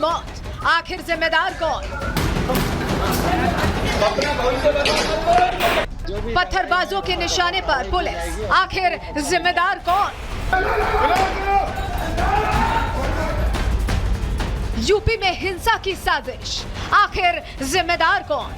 मौत, आखिर जिम्मेदार कौन? पत्थरबाजों के निशाने पर पुलिस, आखिर जिम्मेदार कौन? यूपी में हिंसा की साजिश, आखिर जिम्मेदार कौन?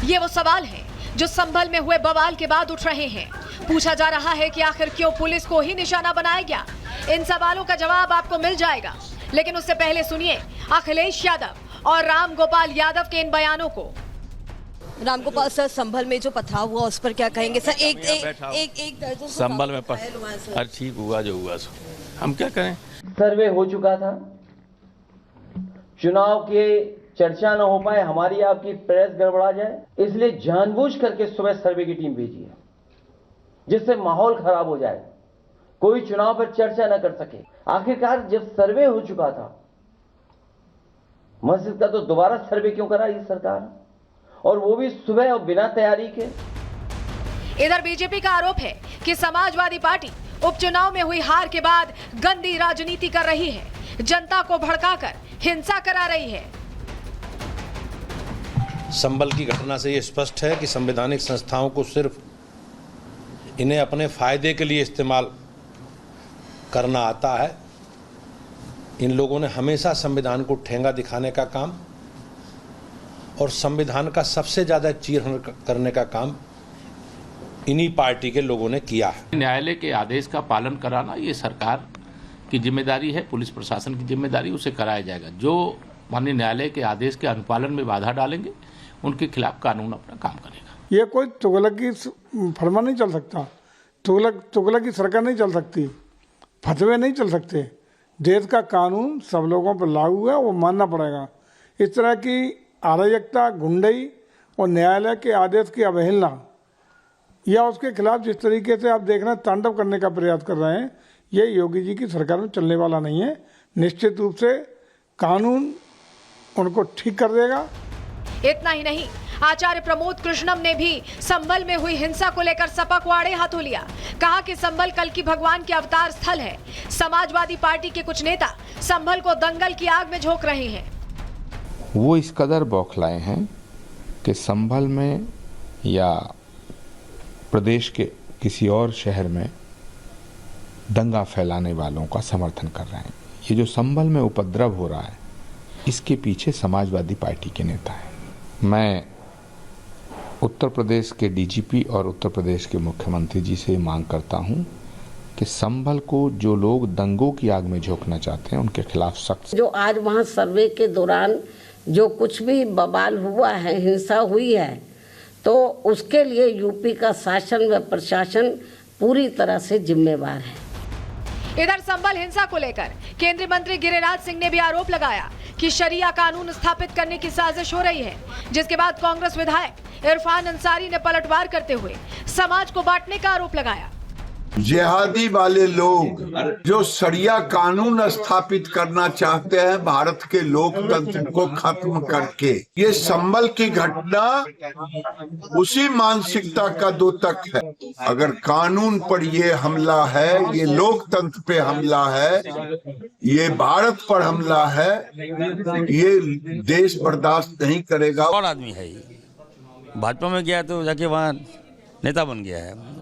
ये वो सवाल हैं जो संभल में हुए बवाल के बाद उठ रहे हैं। पूछा जा रहा है कि आखिर क्यों पुलिस को ही निशाना बनाया गया। इन सवालों का जवाब आपको मिल जाएगा, लेकिन उससे पहले सुनिए अखिलेश यादव और राम गोपाल यादव के इन बयानों को। राम गोपाल सर, संभल में जो पथराव हुआ उस पर क्या कहेंगे सर? एक दर्जन संभल में अरे ठीक हुआ जो हुआ सो हम क्या करें। सर्वे हो चुका था, चुनाव के चर्चा न हो पाए, हमारी आपकी प्रेस गड़बड़ा जाए, इसलिए जानबूझ करके सुबह सर्वे की टीम भेजी है, जिससे माहौल खराब हो जाए, कोई चुनाव पर चर्चा न कर सके। आखिरकार जब सर्वे हो चुका था मस्जिद का, तो दोबारा सर्वे क्यों करा ये सरकार, और वो भी सुबह और बिना तैयारी के। इधर बीजेपी का आरोप है कि समाजवादी पार्टी उपचुनाव में हुई हार के बाद गंदी राजनीति कर रही है, जनता को भड़काकर हिंसा करा रही है। संभल की घटना से यह स्पष्ट है कि संवैधानिक संस्थाओं को सिर्फ इन्हें अपने फायदे के लिए इस्तेमाल करना आता है। इन लोगों ने हमेशा संविधान को ठेंगा दिखाने का काम और संविधान का सबसे ज्यादा चीरहरण करने का काम इन्हीं पार्टी के लोगों ने किया है। न्यायालय के आदेश का पालन कराना ये सरकार की जिम्मेदारी है, पुलिस प्रशासन की जिम्मेदारी, उसे कराया जाएगा। जो माननीय न्यायालय के आदेश के अनुपालन में बाधा डालेंगे उनके खिलाफ कानून अपना काम करेगा। ये कोई तुगलक की फरमा नहीं चल सकता, तुगलक की सरकार नहीं चल सकती, फतवे नहीं चल सकते। देश का कानून सब लोगों पर लागू है, वो मानना पड़ेगा। इस तरह की अराजकता, गुंडई और न्यायालय के आदेश की अवहेलना या उसके खिलाफ जिस तरीके से आप देख रहे हैं तांडव करने का प्रयास कर रहे हैं, ये योगी जी की सरकार में चलने वाला नहीं है। निश्चित रूप से कानून उनको ठीक कर देगा। इतना ही नहीं, आचार्य प्रमोद कृष्णम ने भी संभल में हुई हिंसा को लेकर सपा को आड़े हाथों लिया। कहा कि संभल कल की भगवान के अवतार स्थल है। समाजवादी पार्टी के कुछ नेता संभल को दंगल की आग में झोंक रहे हैं। वो इस कदर बौखलाए हैं कि संभल में या प्रदेश के किसी और शहर में दंगा फैलाने वालों का समर्थन कर रहे हैं। ये जो संभल में उपद्रव हो रहा है, इसके पीछे समाजवादी पार्टी के नेता हैं। मैं उत्तर प्रदेश के डीजीपी और उत्तर प्रदेश के मुख्यमंत्री जी से मांग करता हूं कि संभल को जो लोग दंगों की आग में झोंकना चाहते हैं उनके खिलाफ सख्त। जो आज वहां सर्वे के दौरान जो कुछ भी बवाल हुआ है, हिंसा हुई है, तो उसके लिए यूपी का शासन व प्रशासन पूरी तरह से जिम्मेवार है। इधर संभल हिंसा को लेकर केंद्रीय मंत्री गिरिराज सिंह ने भी आरोप लगाया कि शरिया कानून स्थापित करने की साजिश हो रही है, जिसके बाद कांग्रेस विधायक इरफान अंसारी ने पलटवार करते हुए समाज को बांटने का आरोप लगाया। जिहादी वाले लोग जो शरिया कानून स्थापित करना चाहते हैं भारत के लोकतंत्र को खत्म करके, ये संभल की घटना उसी मानसिकता का द्योतक है। अगर कानून पर ये हमला है, ये लोकतंत्र पे हमला है, ये भारत पर हमला है, ये देश बर्दाश्त नहीं करेगा। कौन आदमी है ये? भाजपा में गया तो जाके वहाँ नेता बन गया है।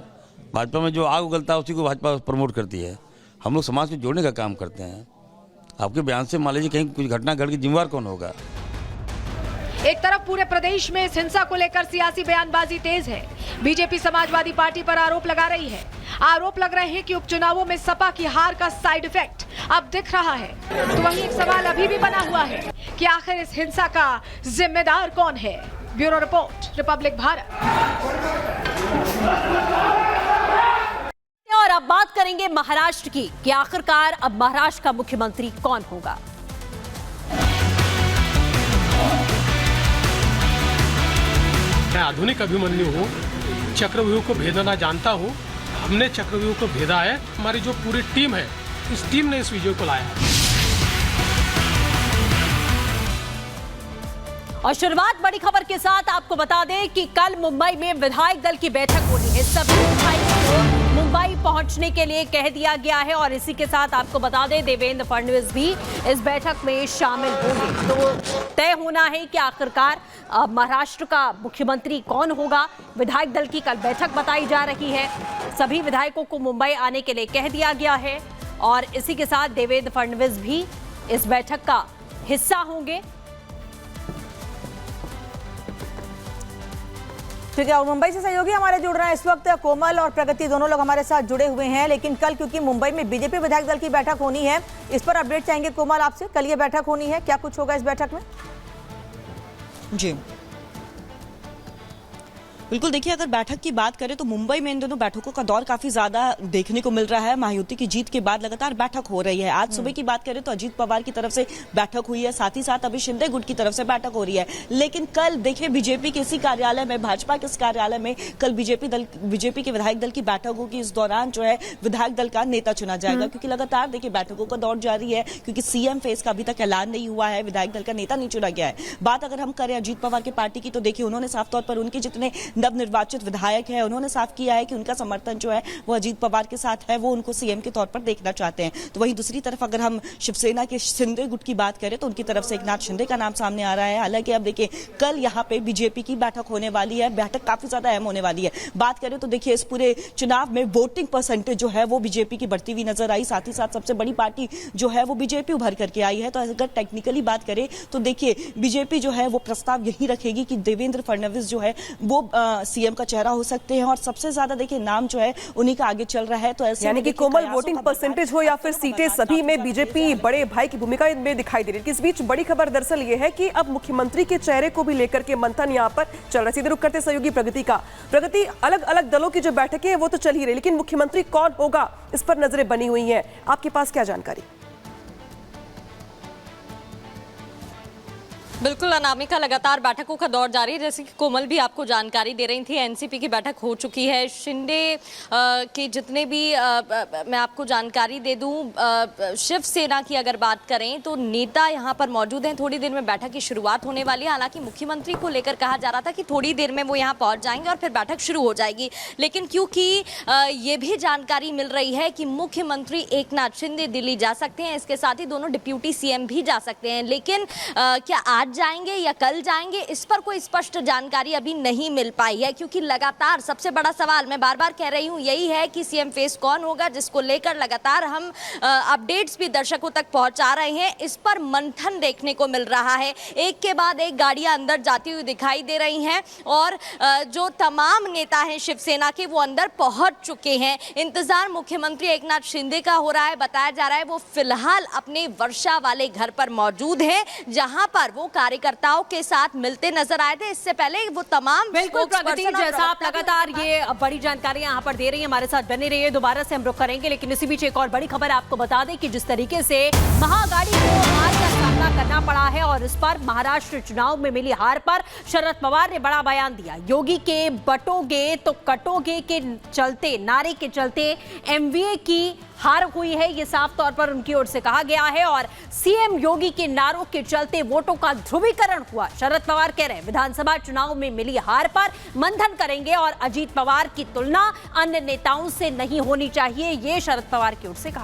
भाजपा में जो आग उगलता है उसी को भाजपा प्रमोट करती है। हम लोग समाज को जोड़ने का काम करते हैं। आपके बयान से मान लीजिए कहीं कुछ घटना घट के जिम्मेवार कौन होगा? एक तरफ पूरे प्रदेश में इस हिंसा को लेकर सियासी बयानबाजी तेज है। बीजेपी समाजवादी पार्टी पर आरोप लगा रही है। आरोप लग रहे हैं कि उपचुनावों में सपा की हार का साइड इफेक्ट अब दिख रहा है। तो वहीं एक सवाल अभी भी बना हुआ है कि आखिर इस हिंसा का जिम्मेदार कौन है। Bureau report, Republic Bharat. और अब बात करेंगे महाराष्ट्र की कि आखिरकार अब महाराष्ट्र का मुख्यमंत्री कौन होगा। मैं आधुनिक अभिमन्यु हूँ, चक्रव्यूह को भेदना जानता हूँ। हमने चक्रव्यूह को भेदा है। हमारी जो पूरी टीम है, इस टीम ने इस विजय को लाया है। और शुरुआत बड़ी खबर के साथ आपको बता दें कि कल मुंबई में विधायक दल की बैठक होनी है। सभी विधायकों को मुंबई पहुंचने के लिए कह दिया गया है और इसी के साथ आपको बता दें देवेंद्र फडणवीस भी इस बैठक में शामिल होंगे। तो तय होना है कि आखिरकार महाराष्ट्र का मुख्यमंत्री कौन होगा। विधायक दल की कल बैठक बताई जा रही है। सभी विधायकों को मुंबई आने के लिए कह दिया गया है और इसी के साथ देवेंद्र फडणवीस भी इस बैठक का हिस्सा होंगे। ठीक है, और मुंबई से सहयोगी हमारे जुड़ रहे हैं इस वक्त। कोमल और प्रगति दोनों लोग हमारे साथ जुड़े हुए हैं, लेकिन कल क्योंकि मुंबई में बीजेपी विधायक दल की बैठक होनी है, इस पर अपडेट चाहेंगे कोमल आपसे। कल ये बैठक होनी है, क्या कुछ होगा इस बैठक में? जी बिल्कुल, देखिए अगर बैठक की बात करें तो मुंबई में इन दोनों बैठकों का दौर काफी ज्यादा देखने को मिल रहा है। महायुति की जीत के बाद लगातार बैठक हो रही है। आज सुबह की बात करें तो अजीत पवार की तरफ से बैठक हुई है, साथ ही साथ अभी शिंदे गुट की तरफ से बैठक हो रही है। लेकिन कल देखिए बीजेपी के इसी कार्यालय में, भाजपा के इस कार्यालय में कल बीजेपी के विधायक दल की बैठक होगी। इस दौरान जो है विधायक दल का नेता चुना जाएगा, क्योंकि लगातार देखिए बैठकों का दौर जारी है, क्योंकि सीएम फेस का अभी तक ऐलान नहीं हुआ है, विधायक दल का नेता नहीं चुना गया है। बात अगर हम करें अजीत पवार की पार्टी की तो देखिए उन्होंने साफ तौर पर उनके जितने नवनिर्वाचित विधायक है उन्होंने साफ किया है कि उनका समर्थन जो है वो अजीत पवार के साथ है, वो उनको सीएम के तौर पर देखना चाहते हैं। तो वहीं दूसरी तरफ अगर हम शिवसेना के शिंदे गुट की बात करें तो उनकी तरफ से एकनाथ शिंदे का नाम सामने आ रहा है। हालांकि अब देखिए कल यहाँ पे बीजेपी की बैठक होने वाली है, बैठक काफी ज्यादा अहम होने वाली है। बात करें तो देखिए इस पूरे चुनाव में वोटिंग परसेंटेज जो है वो बीजेपी की बढ़ती हुई नजर आई, साथ ही साथ सबसे बड़ी पार्टी जो है वो बीजेपी उभर करके आई है। तो अगर टेक्निकली बात करें तो देखिए बीजेपी जो है वो प्रस्ताव यही रखेगी कि देवेंद्र फडणवीस जो है वो सीएम का चेहरा हो सकते हैं और सबसे ज्यादा देखिए नाम जो है उन्हीं का आगे चल रहा है। तो ऐसे यानी कि कोमल वोटिंग परसेंटेज हो या फिर सीटें, सभी में बीजेपी बड़े भाई की भूमिका में दिखाई दे रही है। इस बीच बड़ी खबर दरअसल ये है कि अब मुख्यमंत्री के चेहरे को भी लेकर के मंथन यहाँ पर चल रहा है। सीधे रुक करते सहयोगी प्रगति का। प्रगति, अलग अलग दलों की जो बैठकें हैं वो तो चल ही रही, लेकिन मुख्यमंत्री कौन होगा इस पर नजरें बनी हुई हैं। आपके पास क्या जानकारी? बिल्कुल अनामिका, लगातार बैठकों का दौर जारी है। जैसे कि कोमल भी आपको जानकारी दे रही थी, एनसीपी की बैठक हो चुकी है। शिंदे के जितने भी मैं आपको जानकारी दे दूं, शिवसेना की अगर बात करें तो नेता यहां पर मौजूद हैं। थोड़ी देर में बैठक की शुरुआत होने वाली है। हालांकि मुख्यमंत्री को लेकर कहा जा रहा था कि थोड़ी देर में वो यहां पहुंच जाएंगे और फिर बैठक शुरू हो जाएगी, लेकिन क्योंकि ये भी जानकारी मिल रही है कि मुख्यमंत्री एकनाथ शिंदे दिल्ली जा सकते हैं, इसके साथ ही दोनों डिप्यूटी सीएम भी जा सकते हैं। लेकिन क्या आज जाएंगे या कल जाएंगे, इस पर कोई स्पष्ट जानकारी अभी नहीं मिल पाई है, क्योंकि लगातार सबसे बड़ा सवाल मैं बार बार कह रही हूं यही है कि सीएम फेस कौन होगा, जिसको लेकर लगातार हम अपडेट्स भी दर्शकों तक पहुंचा रहे हैं। इस पर मंथन देखने को मिल रहा है। एक के बाद एक गाड़ियां अंदर जाती हुई दिखाई दे रही हैं और जो तमाम नेता हैं शिवसेना के वो अंदर पहुंच चुके हैं। इंतजार मुख्यमंत्री एकनाथ शिंदे का हो रहा है। बताया जा रहा है वो फिलहाल अपने वर्षा वाले घर पर मौजूद है, जहां पर वो कार्यकर्ताओं के साथ मिलते नजर आए थे। इससे पहले वो तमाम बिल्कुल प्रगति, जैसा आप लगातार ये बड़ी जानकारी यहाँ पर दे रही है, हमारे साथ बने रहिए। दोबारा से हम रुक करेंगे, लेकिन इसी बीच एक और बड़ी खबर आपको बता दें कि जिस तरीके से महागाड़ी को हार का सामना करना पड़ा है और इस पर महाराष्ट्र चुनाव में मिली हार पर शरद पवार ने बड़ा बयान दिया। योगी के बटोगे तो कटोगे के चलते, नारे के चलते एमवीए की हार हुई है, ये साफ तौर पर उनकी ओर से कहा गया है और सीएम योगी के नारों के चलते वोटों का ध्रुवीकरण हुआ। शरद पवार कह रहे हैं विधानसभा चुनाव में मिली हार पर मंथन करेंगे और अजीत पवार की तुलना अन्य नेताओं से नहीं होनी चाहिए, ये शरद पवार की ओर से कहा।